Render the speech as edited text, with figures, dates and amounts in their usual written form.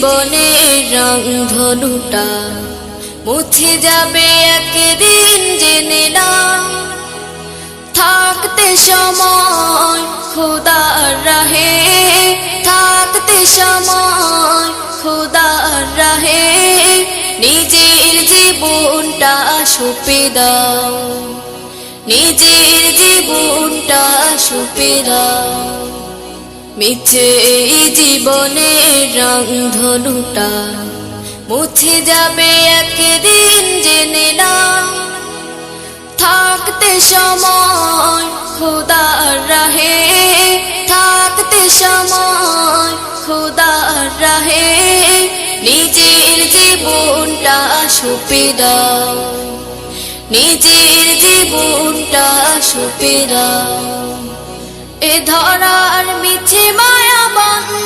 জীবনের রংধনুটা মুছে যাবে একদিন, জেনে না। থাকতে সময় খোদার রাহে, থাকতে সময় খোদার রাহে নিজের জীবনটা সঁপে দাও, নিজের জীবনটা সঁপে দাও। মিছে এই জীবনের রংধনুটা মুছে যাবে একদিন, জেনে না। থাকতে সময় খোদার রাহে, থাকতে সময় খোদার রাহে নিজের জীবনটা সঁপে দাও, নিজের জীবনটা সঁপে দাও। এ ধরার মিছে মায়া বন্ধ